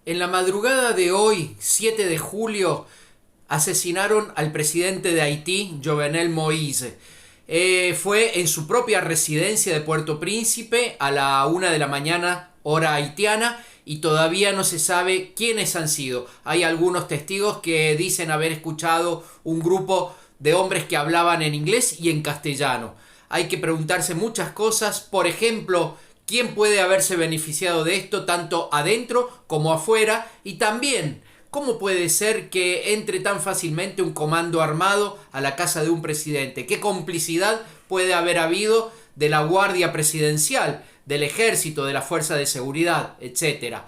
En la madrugada de hoy, 7 de julio, asesinaron al presidente de Haití, Jovenel Moïse. Fue en su propia residencia de Puerto Príncipe a la 1 de la mañana, hora haitiana, y todavía no se sabe quiénes han sido. Hay algunos testigos que dicen haber escuchado un grupo de hombres que hablaban en inglés y en castellano. Hay que preguntarse muchas cosas, por ejemplo, quién puede haberse beneficiado de esto tanto adentro como afuera, y también cómo puede ser que entre tan fácilmente un comando armado a la casa de un presidente. ¿Qué complicidad puede haber habido de la Guardia Presidencial, del Ejército, de la Fuerza de Seguridad, etcétera?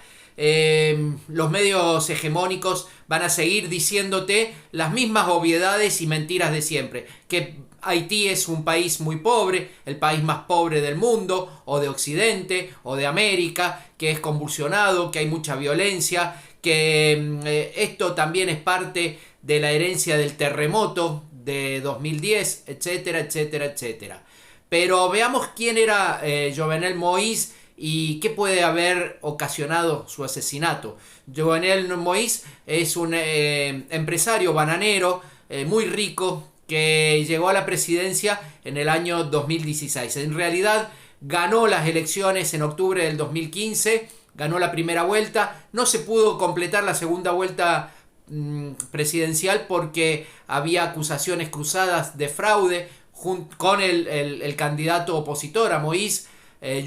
Los medios hegemónicos van a seguir diciéndote las mismas obviedades y mentiras de siempre, que Haití es un país muy pobre, el país más pobre del mundo, o de Occidente, o de América, que es convulsionado, que hay mucha violencia, que esto también es parte de la herencia del terremoto de 2010, etcétera, etcétera, etcétera. Pero veamos quién era Jovenel Moïse y qué puede haber ocasionado su asesinato. Jovenel Moïse es un empresario bananero muy rico que llegó a la presidencia en el año 2016. En realidad ganó las elecciones en octubre del 2015, ganó la primera vuelta, no se pudo completar la segunda vuelta presidencial porque había acusaciones cruzadas de fraude con el candidato opositor a Moïse,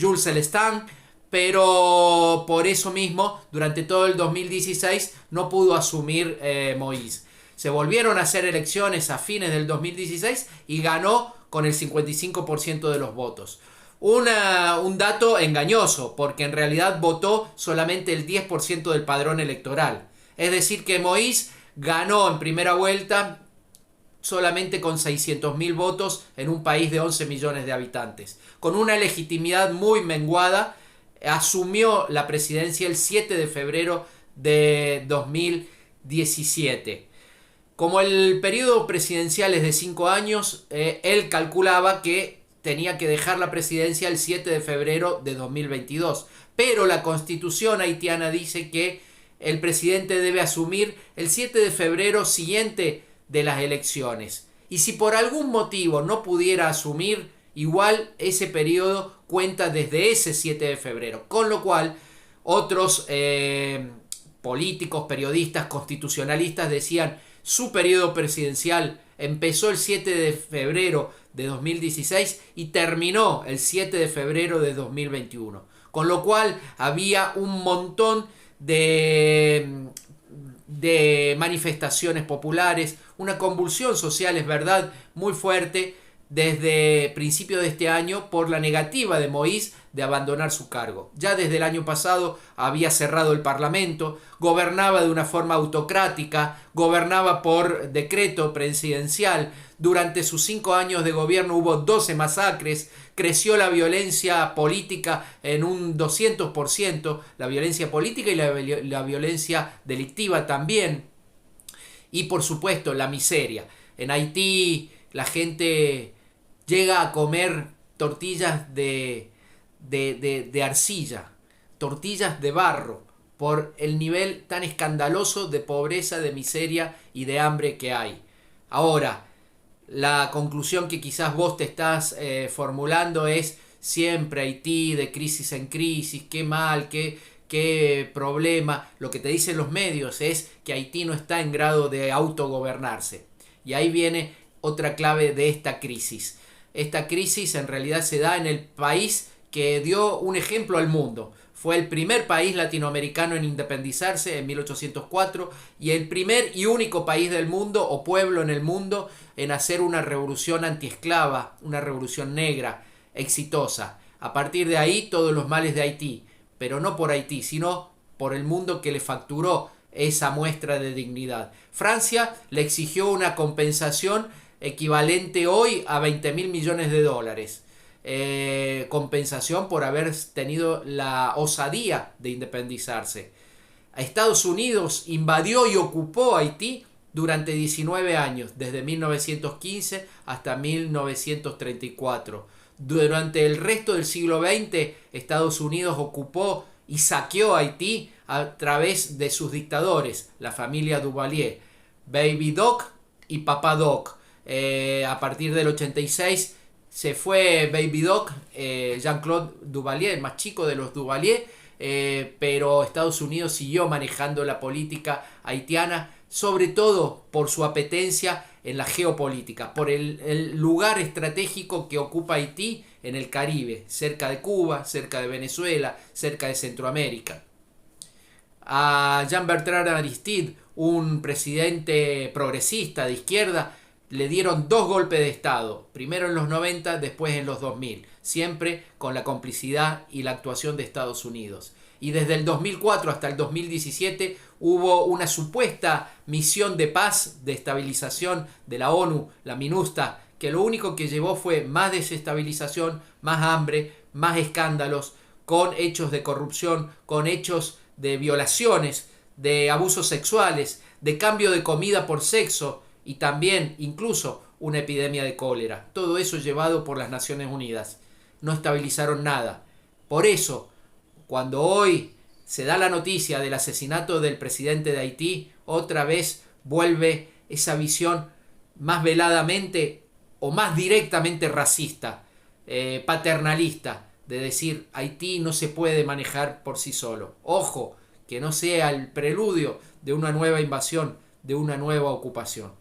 Jules Celestin, pero por eso mismo durante todo el 2016 no pudo asumir Moïse. Se volvieron a hacer elecciones a fines del 2016 y ganó con el 55% de los votos. Un dato engañoso, porque en realidad votó solamente el 10% del padrón electoral. Es decir, que Moïse ganó en primera vuelta solamente con 600.000 votos en un país de 11 millones de habitantes. Con una legitimidad muy menguada, asumió la presidencia el 7 de febrero de 2017. Como el periodo presidencial es de 5 años, él calculaba que tenía que dejar la presidencia el 7 de febrero de 2022. Pero la constitución haitiana dice que el presidente debe asumir el 7 de febrero siguiente de las elecciones. Y si por algún motivo no pudiera asumir, igual ese periodo cuenta desde ese 7 de febrero. Con lo cual, otros políticos, periodistas, constitucionalistas decían: su periodo presidencial empezó el 7 de febrero de 2016 y terminó el 7 de febrero de 2021. Con lo cual había un montón de manifestaciones populares, una convulsión social, es verdad, muy fuerte desde principios de este año por la negativa de Moïse de abandonar su cargo. Ya desde el año pasado había cerrado el Parlamento, gobernaba de una forma autocrática, gobernaba por decreto presidencial. Durante sus 5 años de gobierno hubo 12 masacres, creció la violencia política en un 200%, la violencia política y la violencia delictiva también. Y por supuesto la miseria. En Haití la gente llega a comer tortillas de arcilla, tortillas de barro, por el nivel tan escandaloso de pobreza, de miseria y de hambre que hay. Ahora, la conclusión que quizás vos te estás formulando es: siempre Haití de crisis en crisis, qué mal, qué problema. Lo que te dicen los medios es que Haití no está en grado de autogobernarse. Y ahí viene otra clave de esta crisis. Esta crisis en realidad se da en el país que dio un ejemplo al mundo. Fue el primer país latinoamericano en independizarse en 1804 y el primer y único país del mundo o pueblo en el mundo en hacer una revolución antiesclava, una revolución negra, exitosa. A partir de ahí todos los males de Haití, pero no por Haití, sino por el mundo que le facturó esa muestra de dignidad. Francia le exigió una compensación equivalente hoy a 20.000 millones de dólares. Compensación por haber tenido la osadía de independizarse. Estados Unidos invadió y ocupó Haití durante 19 años, desde 1915 hasta 1934. Durante el resto del siglo XX, Estados Unidos ocupó y saqueó Haití a través de sus dictadores, la familia Duvalier, Baby Doc y Papá Doc. A partir del 86 se fue Baby Doc, Jean-Claude Duvalier, el más chico de los Duvalier, pero Estados Unidos siguió manejando la política haitiana, sobre todo por su apetencia en la geopolítica, por el lugar estratégico que ocupa Haití en el Caribe, cerca de Cuba, cerca de Venezuela, cerca de Centroamérica. A Jean-Bertrand Aristide, un presidente progresista de izquierda, le dieron 2 golpes de Estado, primero en los 90, después en los 2000, siempre con la complicidad y la actuación de Estados Unidos. Y desde el 2004 hasta el 2017 hubo una supuesta misión de paz, de estabilización de la ONU, la MINUSTAH, que lo único que llevó fue más desestabilización, más hambre, más escándalos, con hechos de corrupción, con hechos de violaciones, de abusos sexuales, de cambio de comida por sexo y también incluso una epidemia de cólera. Todo eso llevado por las Naciones Unidas. No estabilizaron nada. Por eso, cuando hoy se da la noticia del asesinato del presidente de Haití, otra vez vuelve esa visión más veladamente o más directamente racista, paternalista, de decir Haití no se puede manejar por sí solo. Ojo, que no sea el preludio de una nueva invasión, de una nueva ocupación.